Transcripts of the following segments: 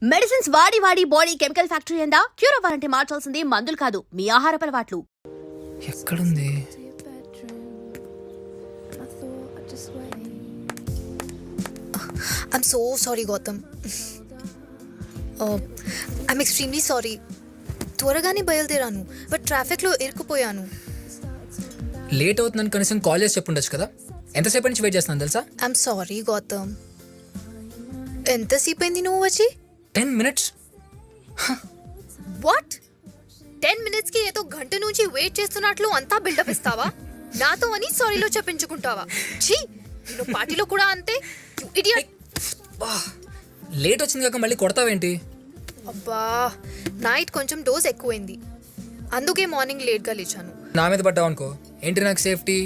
Medicines వాడి వాడి body chemical factory అయిందా? క్యూర్ అవ్వాలంటే మార్చాల్సింది మందులు కాదు, మీ ఆహారపు అలవాట్లు. ఎక్కడుంది? I'm so sorry, Gautam. I'm extremely sorry. త్వరగానే బయలుదేరాను, బట్ ట్రాఫిక్లో ఇరుక్కుపోయాను. లేట్ అవుతుందని కనీసం కాల్ చేసి చెప్పుండొచ్చు కదా. ఎంతసేపు నుంచి వెయిట్ చేస్తున్నాను తెలుసా? I'm sorry Gautam. ఎంతసేపు అయింది నువ్వు వచ్చి? 10 minutes. వాట్? 10 minutesకి ఏదో గంట నుంచి వెయిట్ చేస్తున్నట్లు అంతా బిల్డప్ ఇస్తావా? నాతో అని సారీలో చెప్పించుకుంటావా? ఛీ, నువ్వు పార్టీలో కూడా అంతే. You idiot. లేట్ వచ్చింది కాక మళ్ళీ కొడతావేంటి? అబ్బా, నైట్ కొంచెం డోస్ ఎక్కువైంది, అందుకే మార్నింగ్ లేట్గా లేచాను. నా మీద పడ్డావు అనుకో, ఏంటి నాకు సేఫ్టీ?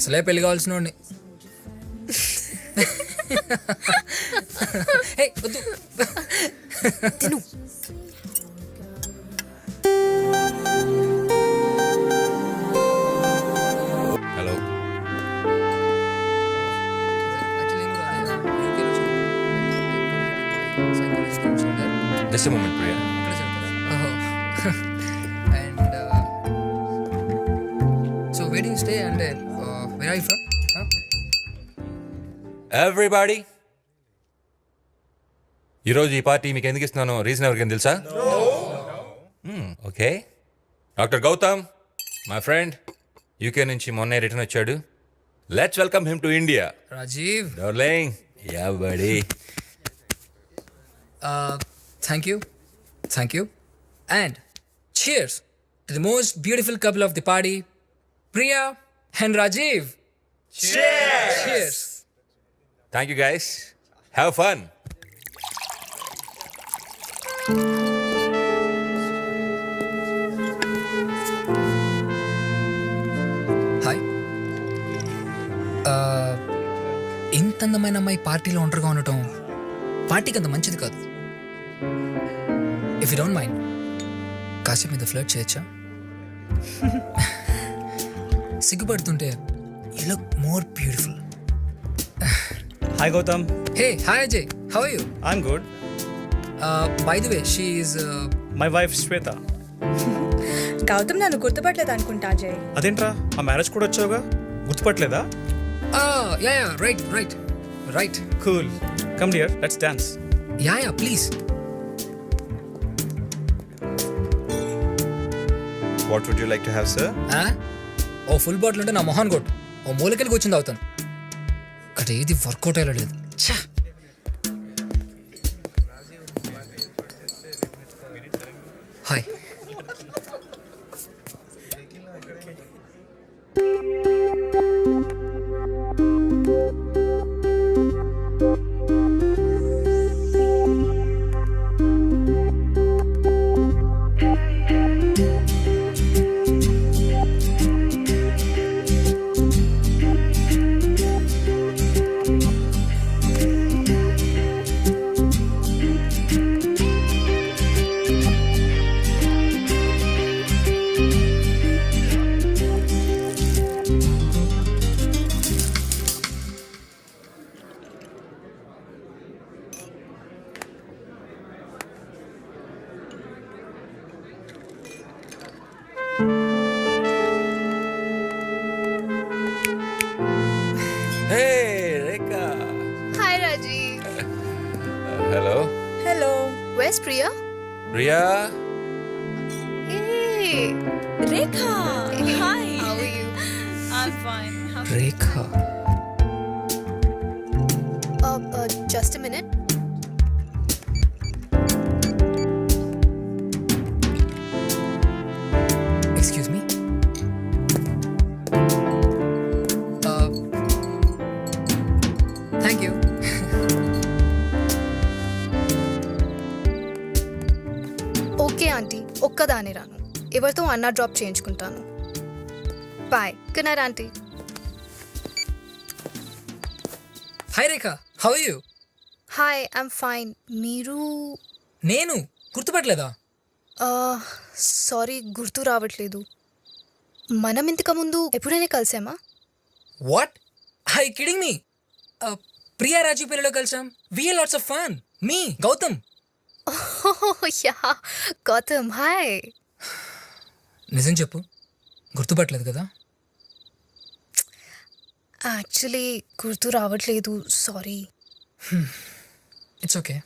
అసలే పెళ్లి కావాల్సిన వాడిని. వద్దు. తిను. Hello, just moment Priya. And so where do you stay అంటే where are you from? Everybody, ఈరోజు ఈ పార్టీ మీకు ఎందుకు ఇస్తున్నానో రీజన్ ఎవరికైనా తెలుసా? Okay, doctor Gautam, my friend, UK నుంచి మొన్నే రిటర్న్ వచ్చాడు. Let's welcome him to India. Rajiv, darling, yeah buddy. Thank you and cheers to the most beautiful couple of the party, Priya and Rajiv. Cheers. Thank you guys, have fun. Hi. ఇంత అందమైన అమ్మాయి పార్టీలో ఒంటరిగా ఉండటం పార్టీకి అంత మంచిది కాదు. ఇఫ్ యూ డోంట్ మైండ్, కాసేపు మీద ఫ్లర్ట్ చేయొచ్చా? సిగ్గుపడుతుంటే you look more beautiful. Hi Gautam, hey, hi Ajay, how are you? I'm good. By the way, she is My wife Shweta. Gautam నన్ను గుర్తుపట్టలేదు అనుకుంటా అజయ్. అదేంట్రా, ఆ మ్యారేజ్ కూడా వచ్చావుగా, గుర్తుపట్టలేదా? Yeah right. Cool. Come dear, let's dance. Yeah please. What would you like to have, sir? ఓ full bottle ఉంటే నా మొహాన్ కొట్టు, ఓ మూలకెళ్ళి కూర్చుంది అవుతాను. అక్కడ ఏది వర్కౌట్ అయ్యలేదు. Hi. Hey Rekha. Hi Rajiv. Hello hello. Where's Priya? Priya. Hey. Rekha. Hi. How are you? I'm fine. Rekha. Just a minute. Excuse me. Thank you. Okay aunty, ఒక్కదానే రాను, ఎవరితో అన్నా డ్రాప్ చేయించుకుంటాను. Bye. Good night aunty. Hi Rekha, how are you? Hi, I'm fine. మీరు? నేను గుర్తుపట్టలేదా? Sorry, గుర్తు రావట్లేదు. మనం ఇంతకు ముందు ఎప్పుడైనా కలిసామా? What? I kidding me? Priya Raju పెళ్లిలో కలిసాం. We had lots of fun. మీ గౌతమ్. Yeah Gautam hi. నిజం చెప్పు, గుర్తుపట్టలేదు కదా? యాక్చువల్లీ గుర్తు రావట్లేదు, sorry. It's okay.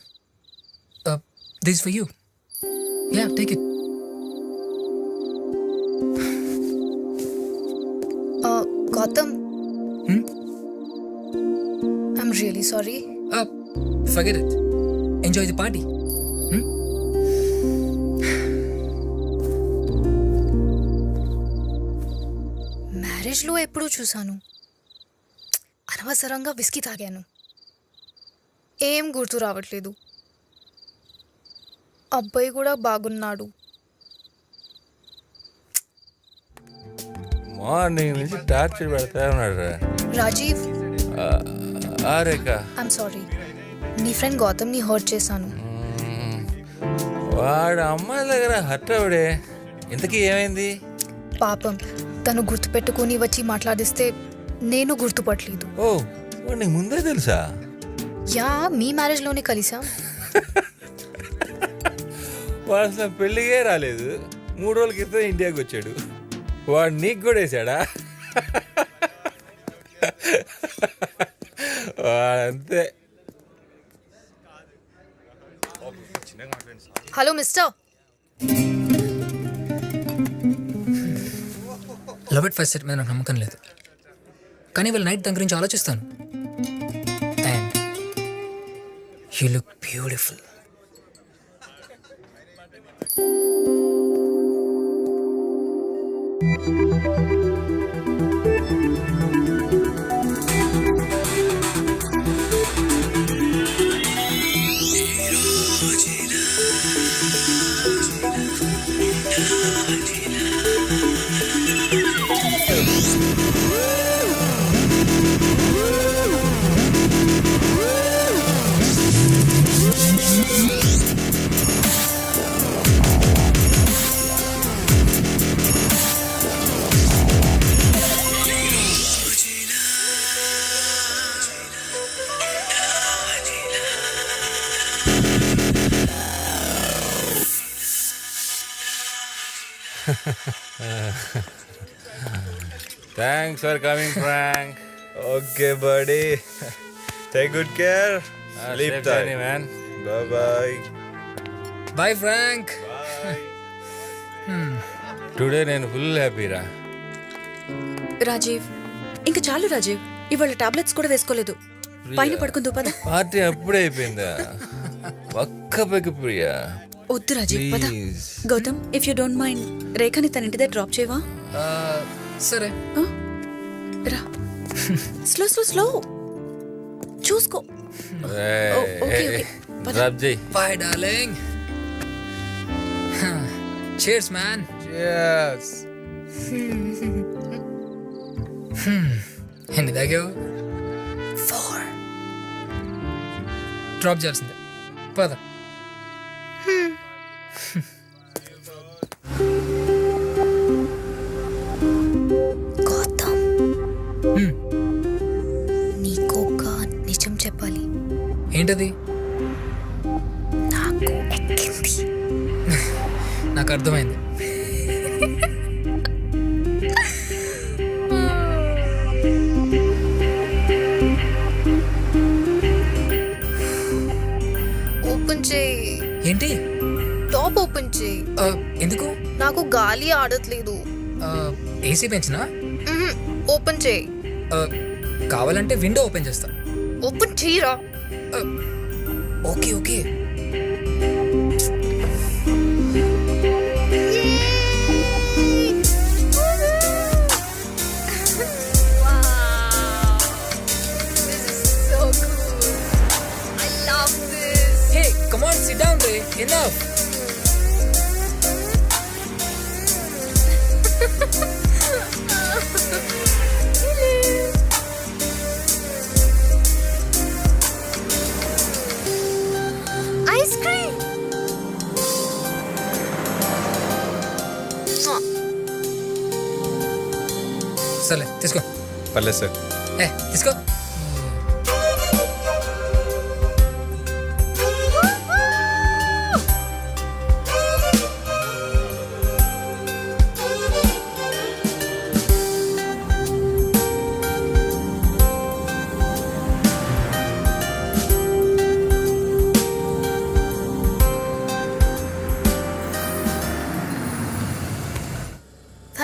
This for you. Yeah, take it. Gautam, I'm really sorry. Forget it. Enjoy the party. మ్యారేజ్లో ఎప్పుడూ చూశాను, అనవసరంగా విస్కీ తాగాను, ఏం గుర్తు రావట్లేదు. అబ్బాయి కూడా బాగున్నాడు. మార్నింగ్ నుంచి టార్చర్ పెడతా ఉన్నాడు. రాజీవ్, రేఖ, ఐఎమ్ సారీ, నీ ఫ్రెండ్ గౌతమ్ని హర్ట్ చేశాను. వాడు అమ్మాయి దగ్గర హర్ట్ అవడే. ఇంతకీ ఏమైంది? పాపం, తను గుర్తుపెట్టుకుని వచ్చి మాట్లాడిస్తే నేను గుర్తుపట్టలేదు. ఓ, వాడు నీకు ముందే తెలుసా? యా, మీ మ్యారేజ్లోనే కలిసాం. వాడు అసలు పెళ్ళిగే రాలేదు, 3 రోజుల క్రితం ఇండియాకి వచ్చాడు. వాడు నీకు కూడా వేసాడా? వాడంతే. Hello mister, love at first sight మీద నాకు నమ్మకం లేదు, కానీ వాళ్ళ నైట్ దాని గురించి ఆలోచిస్తాను. And you look beautiful. Thanks for coming Frank. Okay, buddy. Take good care. Sleep tight. Man. Bye bye. Bye Frank. Today నేను ఫుల్ హ్యాపీరా. రాజీవ్, ఇంకా చాలు రాజీవ్, ఇవాళ టాబ్లెట్స్ కూడా వేసుకోలేదు. పైన పడుకుందు పద. పార్టీ అప్పుడే అయిపోయిందా? ఒక్క పెగ్గు ప్రియా. వద్దు రాజీవ్, పద. Please. Gautam, if you don't mind రేఖని తన ఇంటి దగ్గర డ్రాప్ చేయవా? సరే. రా, స్లో స్లో స్లో చూసుకో. ఓకే ఓకే, పద. డ్రాప్ చేయి. Bye darling. Cheers man. Cheers. ఎన్ని తాగావు? 4. డ్రాప్ చేయాల్సిందే. పద. గౌతమ్, నీకొక నిజం చెప్పాలి. ఏంటది? నాకు ఎక్కింది. నాకు అర్థమైంది. ఓపెన్ చేయి. ఏంటి? టాప్ ఓపెన్ చేయి. ఎందుకు? నాకు గాలి ఆడట్లేదు. ఏసీ పెంచినా? ఓపెన్ చేయి. కావాలంటే విండో ఓపెన్ చేస్తా. ఓపెన్ చేయరా. Okay okay. Hey, come on, sit down, Ray. Enough. Ice cream. సర్లే తీసుకో. పర్లేదు సార్. తీసుకో.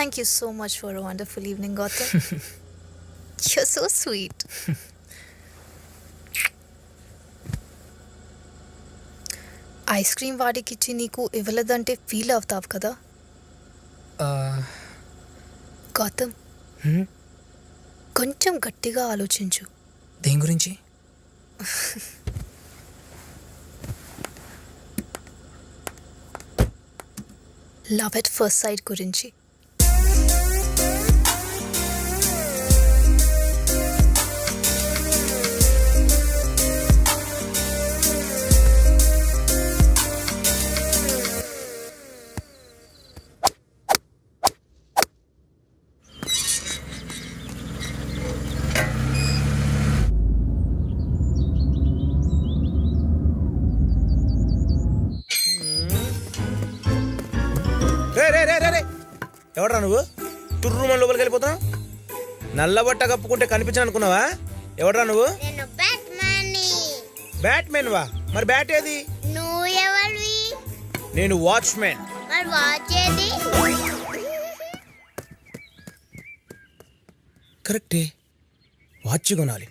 Thank you so much for a wonderful evening, Gautam. You're so sweet. Ice cream వాడికిచ్చి నీకు ఇవ్వలేదంటే ఫీల్ అవుతావు కదా గౌతమ్. కొంచెం గట్టిగా ఆలోచించు. దేని గురించి? లవ్ ఎట్ ఫస్ట్ సైట్ గురించి. రే ఎవడ్రా నువ్వు తుర్రు మన లోపలికి వెళ్ళిపోతున్నావు? నల్ల బట్ట కప్పుకుంటే కనిపించను అనుకున్నావా? ఎవడ్రా నువ్వు? బ్యాట్మెన్ వా? మరి బ్యాట్ ఏది? నువ్వు ఎవరివి? నేను వాచ్మెన్. మరి వాచ్ ఏది? కరెక్టే, వాచ్ కొనాలి.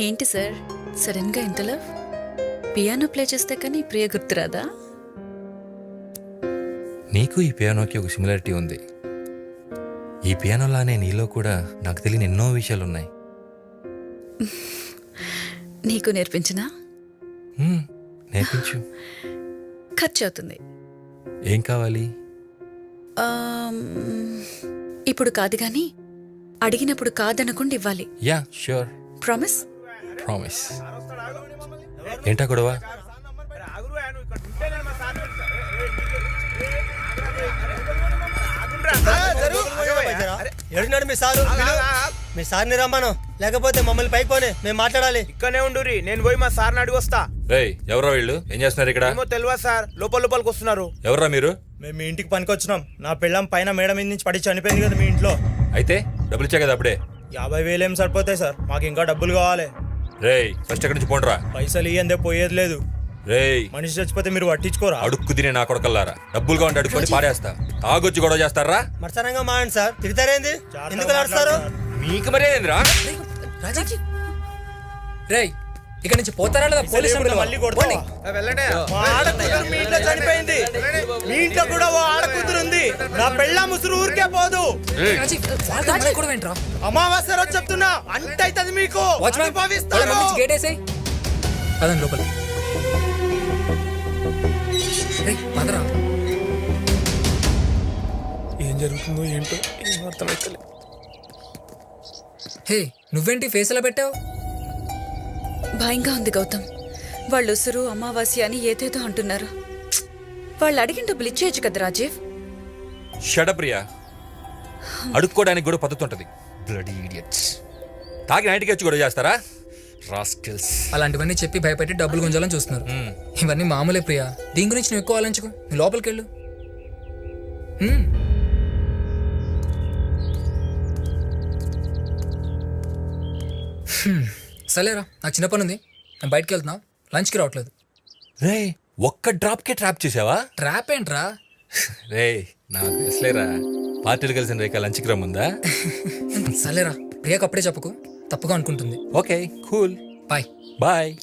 ఏంటి సార్ సడన్ గా ఇంత లవ్? పియానో ప్లే చేస్తే కానీ ప్రియ గుర్తురాదా? నీకు ఈ పియానోకి ఒక సిమిలారిటీ ఉంది. ఈ పియానోలానే నీలో కూడా నాకు తెలియని ఎన్నో విషయాలు ఉన్నాయి. నీకు నేర్పించినా? నేర్పించు. ఖర్చు అవుతుంది. ఏం కావాలి? ఇప్పుడు కాదు కానీ అడిగినప్పుడు కాదనకుండా ఇవ్వాలి. Yeah sure. ప్రామిస్? ప్రామిస్. ఏంటా గొడవ? ఎడున్నాడు మీ సారు? మీ సార్ని రమ్మను, లేకపోతే మమ్మల్ని పైపోనే మేము మాట్లాడాలి. ఇక్కడనే ఉండురి, నేను పోయి మా సార్ని అడిగి వస్తా. రేయ్ ఎవరా వీళ్ళు? ఏం చేస్తున్నారు ఇక్కడ? ఏమో తెలియదు సార్, లోపలికి వస్తున్నారు. ఎవరా మీరు? మేము మీ ఇంటికి పనికొచ్చినాం. నా పెళ్ళం పైన మేడ మీద నుంచి పడి చనిపోయింది కదా మీ ఇంట్లో. అయితే డబ్బులు ఇచ్చా కదా అప్పుడే. 50,000 ఏం సరిపోతాయి సార్, మాకు ఇంకా డబ్బులు కావాలి. రేయ్ ఫస్ట్ ఎక్కడి నుంచి పోండ్రా. పైసలు ఇయ్యందే పోయేది లేదు. రేయ్ మనిషి చచ్చిపోతే మీరు పట్టించుకోరా? అడుక్కు తినే నా కొడకల్లారా, డబ్బులు కావండి అడుక్కొని పారేస్తా. తాగొచ్చి గొడవ చేస్తారా? మర్సనంగా మాయండి సార్, తిడతారేంది? ఎందుకు నడుస్తారు? మీకు మరేంద్రా? రేయ్ ఇక్కడ నుంచి పోతారా లేదా? పోలీసు మళ్ళీ కొడతావా? మా ఆడకూతురు మీ ఇంట్లో చనిపోయింది. మీ ఇంట్లో కూడా ఓ ఆడకూతురు ఉంది. నా పెళ్ళ ముసురు ఊరికే పోదు. అమావాస్య రోజు చెప్తున్నా, అంటే అవుతుంది మీకు. అనుభవిస్తారు. గేట్ వేసేయ్. పదండి లోపల. పదరా. ఏం జరుగుతుందో ఏంటో ఏం అర్థమైతలే. హే నువ్వేంటి ఫేస్ ఎలా పెట్టావు? భయంగా ఉంది గౌతమ్. వాళ్ళు ఉసురు అమావాస్య అని ఏదేదో అంటున్నారు. వాళ్ళు అడిగిన డబ్బులు ఇచ్చేయచ్చు కదా రాజీవ్. షడప్రియా, అడుక్కోవడానికి కూడా పద్ధతి ఉంటుంది. Bloody idiots. తాగి నైట్కి వచ్చి గొడవ చేస్తారా? రాస్కిల్స్. అలాంటివన్నీ చెప్పి భయపెట్టి డబ్బులు గుంజాలని చూస్తున్నారు. ఇవన్నీ మామూలే ప్రియా, దీని గురించి నువ్వు ఎక్కువ ఆలోచించుకో. నువ్వు లోపలికి వెళ్ళు. సరేరా, నాకు చిన్న పని ఉంది, నేను బయటకు వెళ్తున్నా. లంచ్కి రావట్లేదు. రే ఒక్క డ్రాప్కే ట్రాప్ చేసావా? ట్రాప్ ఏంట్రా? రే నాకు తెలుసులేరా, పార్టీలు కలిసిన రేఖ లంచ్కి రమ్ముందా? సరేరా, ప్రియాకి అప్పుడే చెప్పకు, తప్పుగా అనుకుంటుంది. Okay cool, bye. Bye.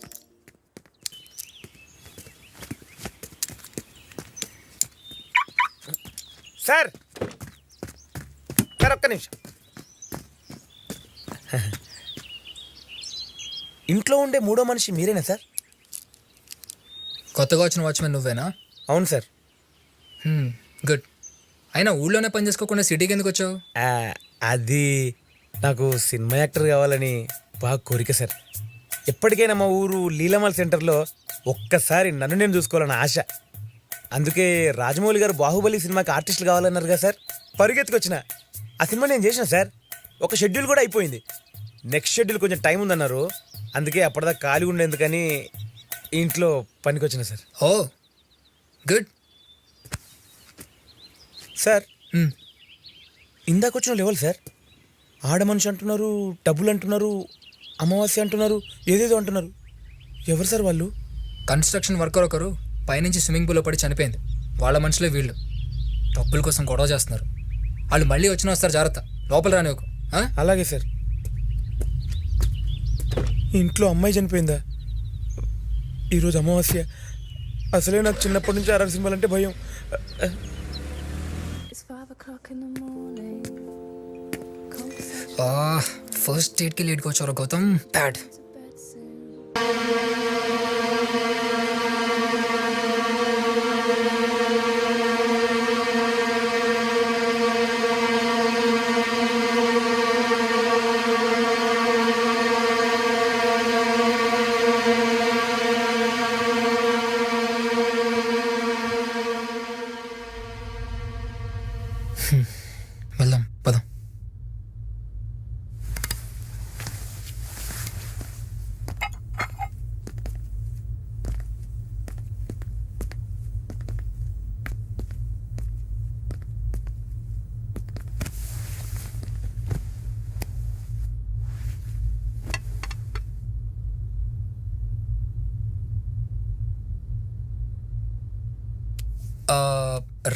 Sir sir ఒక్క నిమిషం. ఇంట్లో ఉండే మూడో మనిషి మీరేనా సార్? కొత్తగా వచ్చిన వాచ్మెన్ నువ్వేనా? అవును సార్. గుడ్. అయినా ఊళ్ళోనే పని చేసుకోకుండా సిటీకి ఎందుకు వచ్చావు? అది నాకు సినిమా యాక్టర్ కావాలని బాగా కోరిక సార్. ఎప్పటికైనా మా ఊరు లీలామాల్ సెంటర్లో ఒక్కసారి నన్ను నేను చూసుకోవాలని ఆశ. అందుకే రాజమౌళి గారు బాహుబలి సినిమాకి ఆర్టిస్టులు కావాలన్నారు కదా సార్, పరిగెత్తుకొచ్చిన. ఆ సినిమా నేను చేసిన సార్, ఒక షెడ్యూల్ కూడా అయిపోయింది. నెక్స్ట్ షెడ్యూల్ కొంచెం టైం ఉందన్నారు, అందుకే అప్పటిదాకా ఖాళీ ఉండేందుకని ఇంట్లో పనికొచ్చిన సార్. ఓ గుడ్. సార్ ఇందాక వచ్చిన లెవెల్ సార్, ఆడ మనిషి అంటున్నారు, డబ్బులు అంటున్నారు, అమావాస్య అంటున్నారు, ఏదేదో అంటున్నారు. ఎవరు సార్ వాళ్ళు? కన్స్ట్రక్షన్ వర్కర్ ఒకరు పైనుంచి స్విమ్మింగ్ పూల్లో పడి చనిపోయింది. వాళ్ళ మనుషులే వీళ్ళు. డబ్బుల కోసం గొడవ చేస్తున్నారు. వాళ్ళు మళ్ళీ వచ్చిన వస్తారు, జాగ్రత్త. లోపల రాని ఒక. అలాగే సార్. ఇంట్లో అమ్మాయి చనిపోయిందా? ఈరోజు అమావాస్య. అసలే నాకు చిన్నప్పటి నుంచి ఆర్ఆర్ సినిమాలు అంటే భయం. ఫస్ట్ డేట్కి లేట్కి వచ్చారు గౌతమ్. బ్యాడ్. వెళ్దాం, పదం.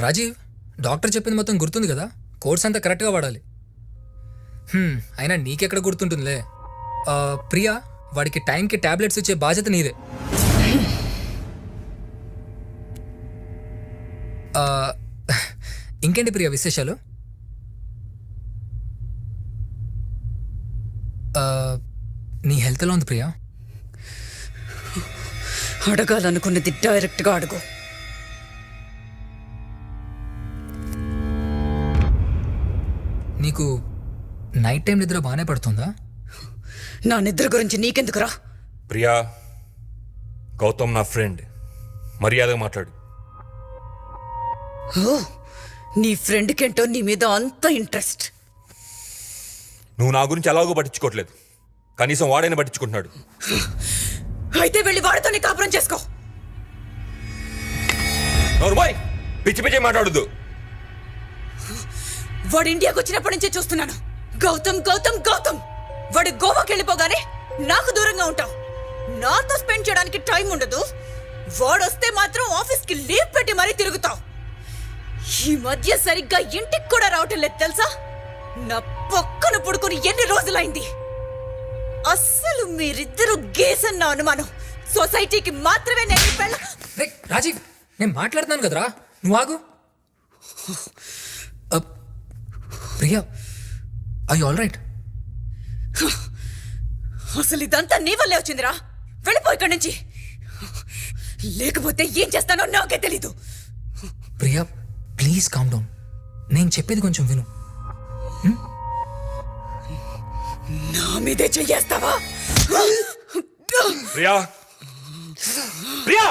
రాజీవ్, డాక్టర్ చెప్పింది మొత్తం గుర్తుంది కదా? కోర్స్ అంతా కరెక్ట్గా వాడాలి. అయినా నీకెక్కడ గుర్తుంటుందిలే. ప్రియా, వాడికి టైంకి టాబ్లెట్స్ ఇచ్చే బాధ్యత నీదే. ఇంకేంటి ప్రియా విశేషాలు? నీ హెల్త్ ఎలా ఉంది ప్రియా? అడగాలనుకున్నది డైరెక్ట్గా అడుగు. నీకు నైట్ టైం నిద్ర బాగానే పడుతుందా? నా నిద్ర గురించి నీకెందుకురా? ప్రియా, గౌతమ్ నా ఫ్రెండ్, మర్యాదగా మాట్లాడు. ఓ, నీ ఫ్రెండ్కేంటో నీ మీద అంత ఇంట్రెస్ట్. నువ్వు నా గురించి ఎలాగో పట్టించుకోవట్లేదు, కనీసం వాడైనా పట్టించుకుంటున్నాడు. అయితే వెళ్ళి వాడితోనే కాపురం చేసుకో. నోర్మోయ్, పిచ్చి పిచ్చి మాట్లాడద్దు. వాడు ఇండియాకి వచ్చినప్పటి నుంచే చూస్తున్నాను. గౌతమ్ గౌతమ్ గౌతమ్. వాడు గోవాకి వెళ్ళిపోగానే నాకు దూరంగా ఉంటావు. నాతో స్పెండ్ చేయడానికి టైం ఉండదు. వాడొస్తే మాత్రం ఆఫీస్కి లీవ్ పెట్టి మరీ తిరుగుతావు. ఈ మధ్య సరిగ్గా ఇంటికి కూడా రావటం లేదు తెలుసా? నా పక్కన పడుకొని ఎన్ని రోజులైంది. అస్సలు మీరిద్దరూ గేసన్న అనుమానం. సొసైటీకి మాత్రమే నేను పెళ్ళ. రాజీవ్, నేను మాట్లాడుతున్నాను కదరా, నువ్వు ఆగు. Priya, I all right? అసలు ఇదంతా నీ వల్లే వచ్చిందిరా. వెళ్ళిపో ఇక్కడి నుంచి, లేకపోతే ఏం చేస్తానో నాకే తెలీదు. Priya please calm down. నేను చెప్పేది కొంచెం విను. నా మీదే చెయ్యేస్తావా? Priya, Priya,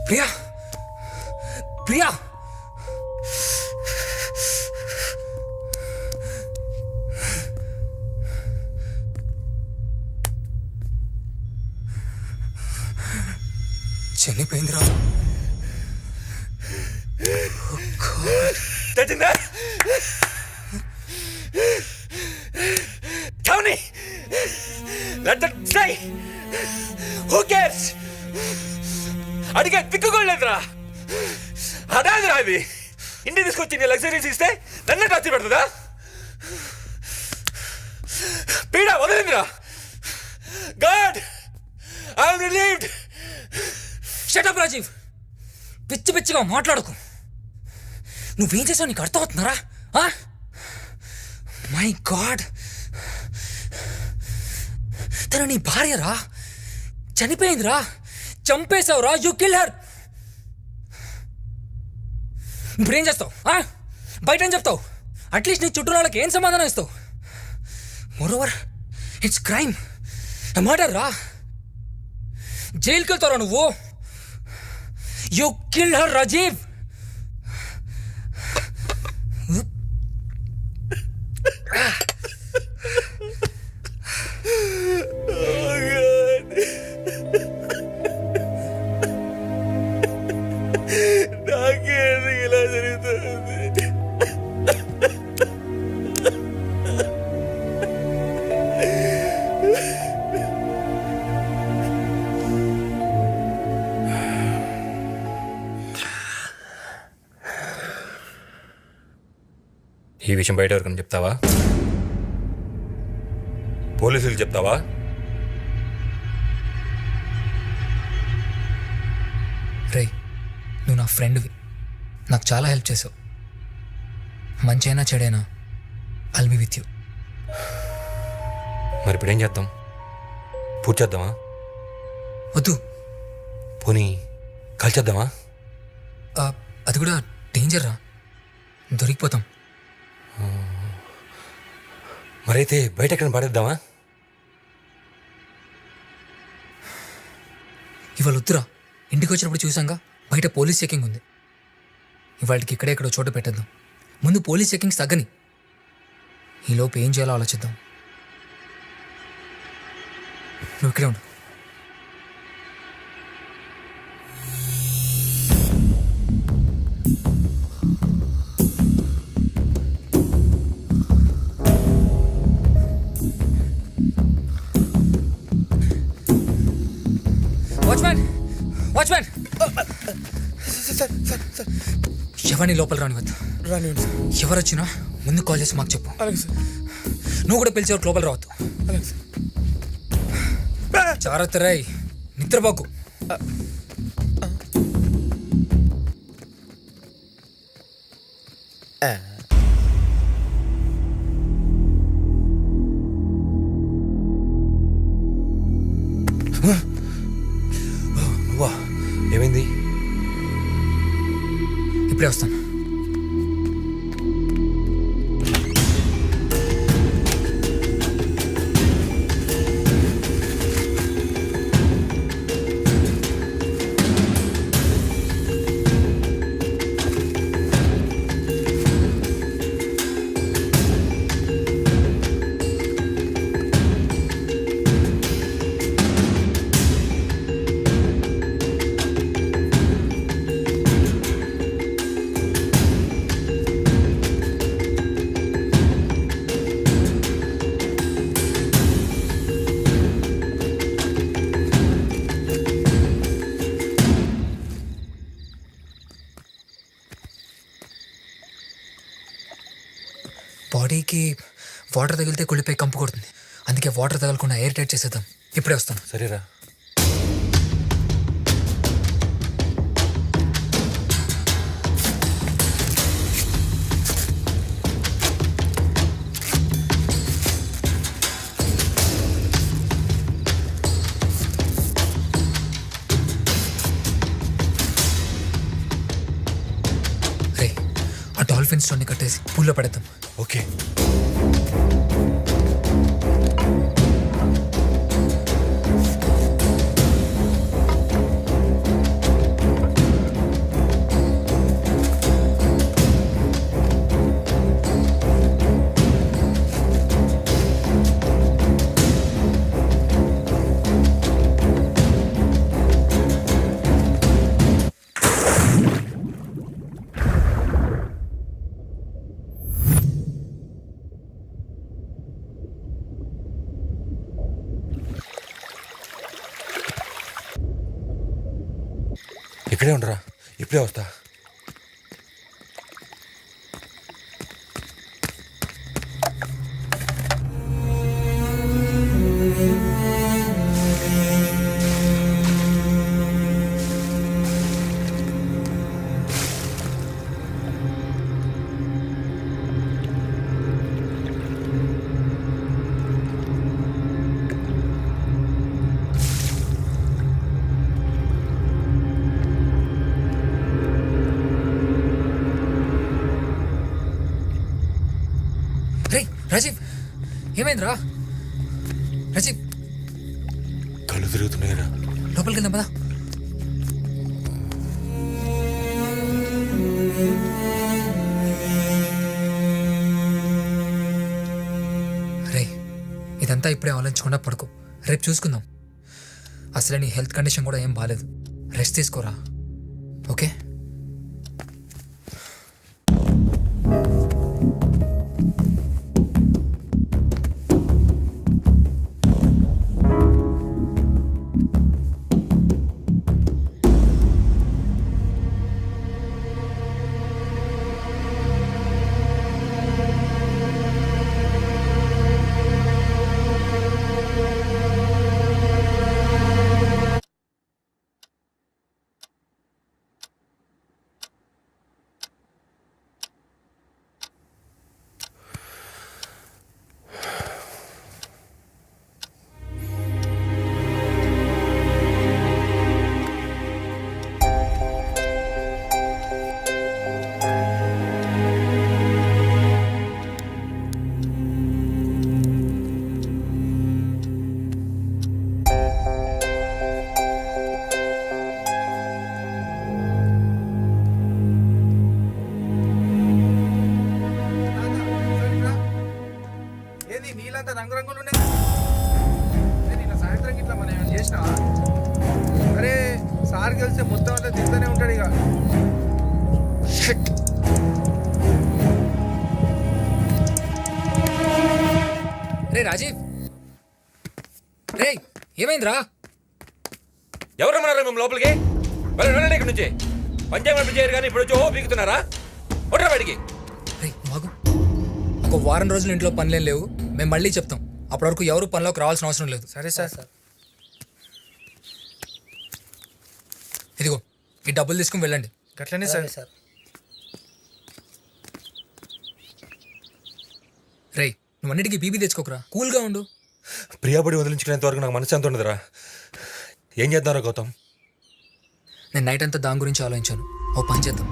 Priya, Priya. చనిపోయిందిరా. తెచ్చిందా? Tell me. Let that stay. Who cares? అడిగే దిక్కు కూడా లేదురా. అదాదిరా ఇది. ఇంటికి తీసుకొచ్చి నీ లగ్జరీస్ ఇస్తే నన్నే టచ్ పెడుతుందా? పీడ వదిలిందిరా. God, I'm relieved. Shut up Rajiv, పిచ్చి పిచ్చిగా మాట్లాడకు. నువ్వేం చేసావు నీకు అర్థమవుతున్నారా? మై గాడ్, తన నీ భార్యరా, చనిపోయిందిరా, చంపేశావురా, యూ కిల్ హర్. ఇప్పుడేం చేస్తావు? బయట ఏం చెప్తావు? అట్లీస్ట్ నీ చుట్టూ వాళ్ళకి ఏం సమాధానం ఇస్తావు? మోరోవర్ ఇట్స్ క్రైమ్, మర్డర్ రా. జైలుకి వెళ్తారా నువ్వు? You kill her Rajiv. నాకేందుకు ఇలా జరుగుతుంది? ఈ విషయం బయట ఎవరికైనా చెప్తావా? పోలీసులకు చెప్తావా? రేయ్, నువ్వు నా ఫ్రెండ్వి, నాకు చాలా హెల్ప్ చేసావు. మంచైనా చెడైనా ఐల్ బి విత్ యూ. మరి ఇప్పుడు ఏం చేద్దాం? పూర్తి చేద్దామా? వద్దు, పోనీ కాల్చేద్దామా? అది కూడా డేంజర్ రా, దొరికిపోతాం. మరైతే బయట ఎక్కడ పడేద్దామా? ఇవాళ వద్దురా, ఇంటికి వచ్చినప్పుడు చూసాంగా బయట పోలీస్ చెకింగ్ ఉంది. ఇవాళకి ఇక్కడెక్కడో చోట పెట్టేద్దాం. ముందు పోలీస్ చెకింగ్స్ తగ్గని, ఈలోపు ఏం చేయాలో ఆలోచిద్దాం. నువ్వు ఇక్కడే ఉండు. వాచ్మ్యాన్, వాచ్మ్యాన్, ఎవరిని లోపల రానివద్దు. రానివ్వండి సార్. ఎవరు వచ్చినా ముందు కాల్ చేసి మాకు చెప్పు. అలాగే సార్. నువ్వు కూడా పిలిచేవారు లోపల రావద్దు. అలాగే సార్. జాగ్రత్త రాయ్, నిద్రపోకు. నువ్వా? ఏమైంది? ఇప్పుడే వస్తాను. బాడీకి వాటర్ తగిలితే కుళ్ళిపోయి కంపు కొడుతుంది. అందుకే వాటర్ తగలకుండా ఎయిర్ టైట్ చేసేద్దాం. ఇప్పుడే వస్తాను. సరేరా. రే, ఆ డాల్ఫిన్ స్టోన్ని కట్టేసి పూల్లో పడేద్దాం. ఓకే. ఇక్కడే ఉండరా, ఇప్పుడే వస్తా. రే రాజీవ్, ఏమైందిరా? రాజీవ్, కళ్ళు తిరుగుతున్నాయిరా. లోపలికి వెళ్దాం పదా. రే, ఇదంతా ఇప్పుడే ఆలోచించకుండా పడుకో, రేపు చూసుకుందాం. అసలే నీ హెల్త్ కండిషన్ కూడా ఏం బాగాలేదు, రెస్ట్ తీసుకోరా. ఓకే? ఏంది నీళ్ళంతా రంగురంగులు ఉన్నాయి? నిన్న సాయంత్రం ఇట్లా మనం ఏమైనా చేసినావా? అరే సార్ గెలిస్తే మొత్తం అంతా తింటూనే ఉంటాడు ఇక. రే రాజీవ్, రే ఏమైందిరా? ఎవరు రమ్మన్నారా మేము లోపలికి? వెళ్ళండి ఇక్కడి నుంచి. పంచాయతీ చేయరు కానీ ఇప్పుడు వచ్చి ఓ పీకుతున్నారా? ఒట్రా బయటికి. రే మాకు ఒక వారం రోజులు ఇంట్లో పనులేం లేవు, మేము మళ్ళీ చెప్తాం. అప్పటి వరకు ఎవరు పనిలోకి రావాల్సిన అవసరం లేదు. సరే సార్. ఇదిగో ఈ డబ్బులు తీసుకుని వెళ్ళండి. గట్లనే సార్. రే, నువ్వు అన్నిటికీ బీబీ తెచ్చుకోకరా, కూల్గా ఉండు. ప్రియాబడి వదిలించుకునేంత వరకు నాకు మనసు ఎంత ఉండదురా. ఏం చేద్దాంరా గౌతమ్? నేను నైట్ అంతా దాని గురించి ఆలోచించాను. ఓ పని చేద్దాం,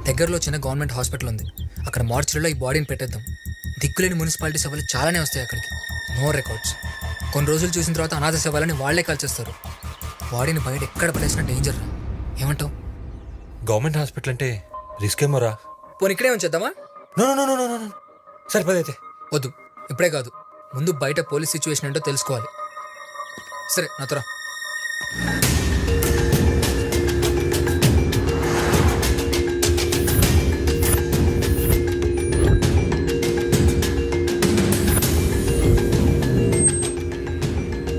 దగ్గరలో చిన్న గవర్నమెంట్ హాస్పిటల్ ఉంది, అక్కడ మార్చిలో ఈ బాడీని పెట్టేద్దాం. దిక్కులేని మున్సిపాలిటీ సేవలు చాలానే వస్తాయి అక్కడికి, నో రికార్డ్స్. కొన్ని రోజులు చూసిన తర్వాత అనాథ సేవలని వాళ్లే కాల్చేస్తారు. బాడీని బయట ఎక్కడ పడేసిన డేంజర్. ఏమంటావు? గవర్నమెంట్ హాస్పిటల్ అంటే రిస్క్ ఏమోరా. పోనీ ఇక్కడే ఉంచేద్దామా? నో సరిపోదైతే. వద్దు, ఇప్పుడే కాదు, ముందు బయట పోలీస్ సిచ్యువేషన్ ఏంటో తెలుసుకోవాలి. సరే నాతోరా.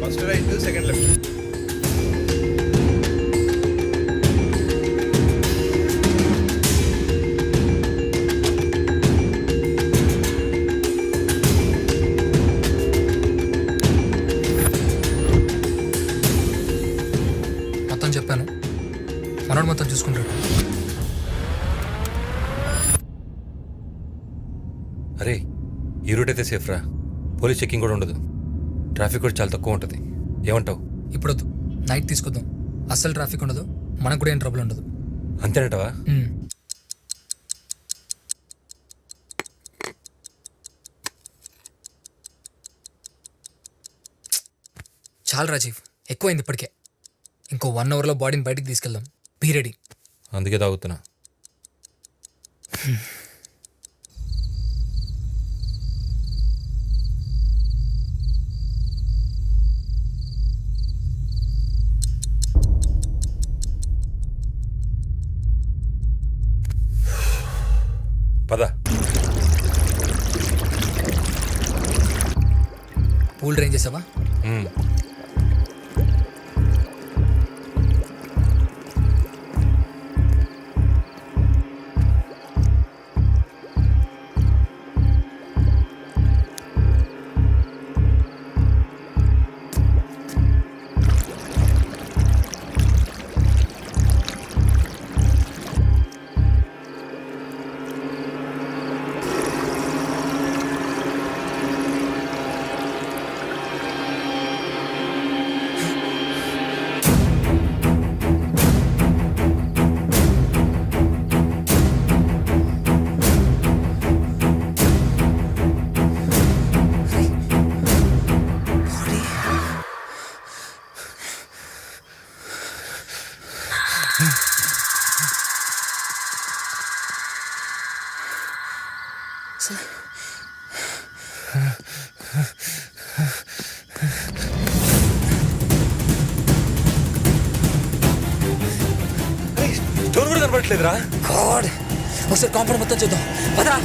First right, second left. మొత్తం చెప్పాను, మనోడు మొత్తం చూసుకుంటాడు. అరే ఈ రూట్ అయితే సేఫ్ రా. పోలీస్ చెకింగ్ కూడా ఉండదు, ట్రాఫిక్ కూడా చాలా తక్కువ ఉంటుంది. ఏమంటావు? ఇప్పుడు వద్దు, నైట్ తీసుకొద్దాం. అస్సలు ట్రాఫిక్ ఉండదు, మనకు కూడా ఏం ట్రబుల్ ఉండదు. అంతేనంటావా? చాలు రాజీవ్, ఎక్కువైంది ఇప్పటికే. ఇంకో 1 అవర్లో బాడీని బయటికి తీసుకెళ్దాం. Be ready. అందుకే తాగుతున్నా. పద. పూల్ డ్రైన్ చేసావా? కనబడట్లేదురా. గాడ్, ఒకసారి కాంపౌండ్ మొత్తం చూద్దాం పదరా.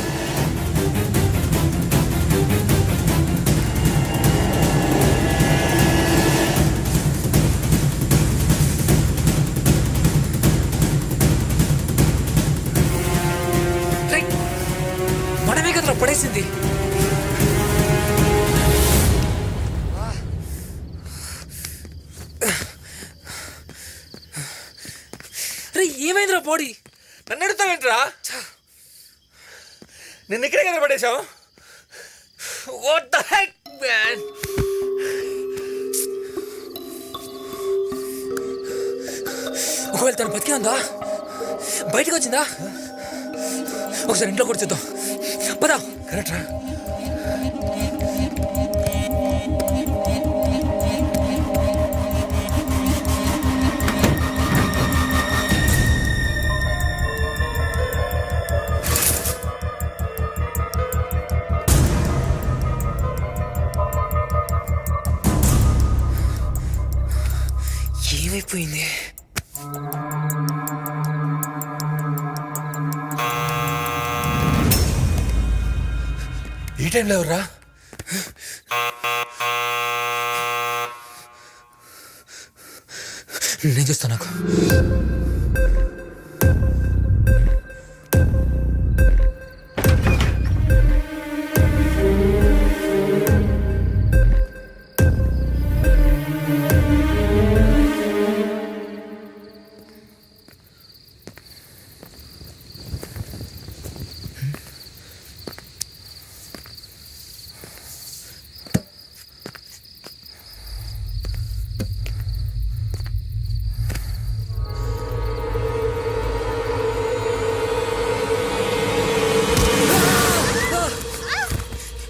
రేయ్, మనమే కదరా పడేసింది. రే ఏమైందిరా బాడీ? నన్ను ఎడుతావేంట్రా? నిన్న ఇక్కడే కదా పడేశావు. What the heck man. ఒకవేళ తను బతికే ఉందా, బయటకు వచ్చిందా, ఒకసారి ఇంట్లో కూడా చూద్దాం పదా. కరెక్ట్ రా. ఏమైపోయింది? ఈ టైంలో ఎవర్రా? నేను చూస్తా. నాకు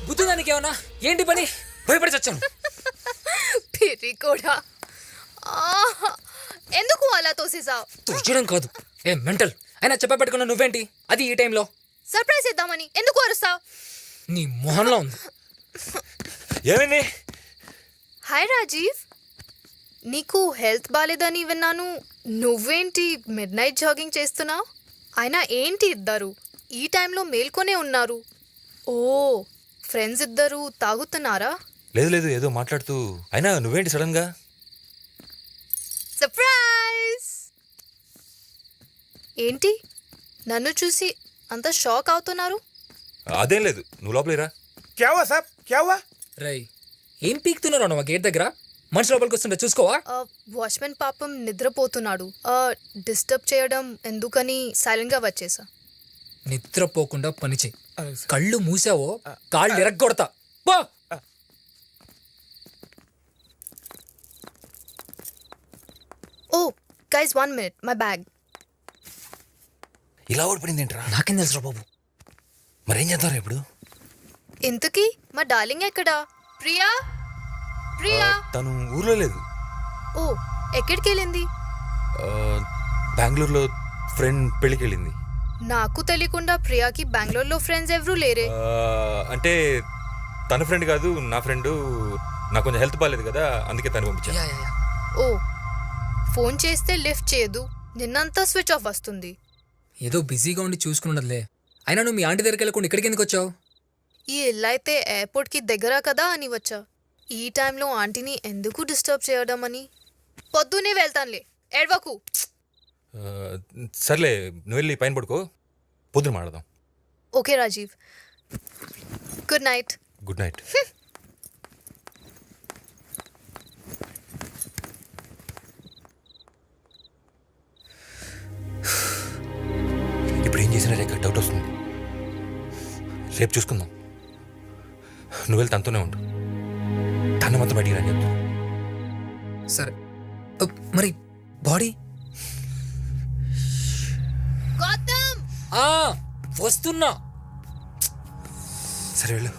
బుద్ధిదానికి ఏమన్నా ఏంటి పని? భయపడి చచ్చాను. పిరి కూడా ఎందుకు అలా తోసేసావు? తోచడం కాదు, ఏ మెంటల్ అయినా చెప్పబెట్టుకున్నా నువ్వేంటి అది ఈ టైంలో? సర్ప్రైజ్ ఇద్దామని ఎందుకు అరుస్తావు? నీ మొహంలో ఉంది. ఏమైంది? హాయ్ రాజీవ్, నీకు హెల్త్ బాలేదని విన్నాను. నువ్వేంటి మిడ్ నైట్ జాగింగ్ చేస్తున్నావు? అయినా ఏంటి ఇద్దరు ఈ టైంలో మేల్కొనే ఉన్నారు? ఓ, ఫ్రెండ్స్ ఇద్దరు తాగుతున్నారా? లేదు లేదు, ఏదో మాట్లాడుతూ. అయినా నువ్వేంటి సడన్ గా? సర్ప్రైజ్! ఏంటి నన్ను చూసి అంత షాక్ అవుతున్నారు? అదేం లేదు, నువ్వు లోపలేరా. క్యావా సాబ్ క్యావా? రై ఏం పీక్తున్నావు నువ్వు గేట్ దగ్గర? మనిషి లోపలికి వస్తుంటే చూసుకోవా? వాచ్మెన్ పాపం నిద్రపోతున్నాడు. డిస్టర్బ్ చేయడం ఎందుకని సైలెంట్ గా వచ్చేసా. నిద్రపోకుండా పని చెయ్యి. కళ్ళు మూసావో కాళ్ళు ఎరగొడతా. పో. ఓ గైస్ 1 minute, మై బ్యాగ్. ఇలా ఓడిపోయింది ఏంట్రా? నాకేం తెలుసురా బాబు. మరేం చేద్దాం ఇప్పుడు? ఇంతకీ మా డార్లింగ్ ఎక్కడా? ప్రియా, ప్రియా. తను ఊర్లో లేదు. ఓ, ఎక్కడికి వెళ్ళింది? బెంగళూరులో ఫ్రెండ్ పెళ్ళికి వెళ్ళింది. నాకు తెలియకుండా ప్రియాకి బెంగళూరులో ఫ్రెండ్స్ ఎవరూ లేరే. అంటే తన ఫ్రెండ్ కాదు, నా ఫ్రెండ్. నాకు కొంచెం హెల్త్ బాగాలేదు కదా, అందుకే తను పంపించాను. Yeah, yeah, yeah. Oh, phone చేస్తే లిఫ్ట్ చేయదు, నిన్నంతా స్విచ్ ఆఫ్ వస్తుంది. ఏదో బిజీగా ఉండి చూసుకున్నట్లే. అయినా నువ్వు మీ ఆంటీ దగ్గరికి వెళ్ళకుండా ఇక్కడికి ఎందుకు వచ్చావు? ఈ ఇల్లు అయితే ఎయిర్పోర్ట్కి దగ్గర కదా అని వచ్చా. ఈ టైంలో ఆంటీని ఎందుకు డిస్టర్బ్ చేయడం అని. పొద్దునే వెళ్తానులే, ఏడ్వకు. సర్లే, నువ్వు వెళ్ళి పైన పడుకో, పొద్దున మాట్లాడదాం. Okay Rajeev, good night. Good night. ఇప్పుడు ఏం చేసినా రేఖ డౌట్ వస్తుంది. రేపు చూసుకుందాం. నువ్వు వెళ్ళి తనతోనే ఉండు. తన మొత్తం బయటికి రాని చెప్తాను. సరే, మరి బాడీ? గౌతమ్, వస్తున్నా. సరే వెళ్ళు.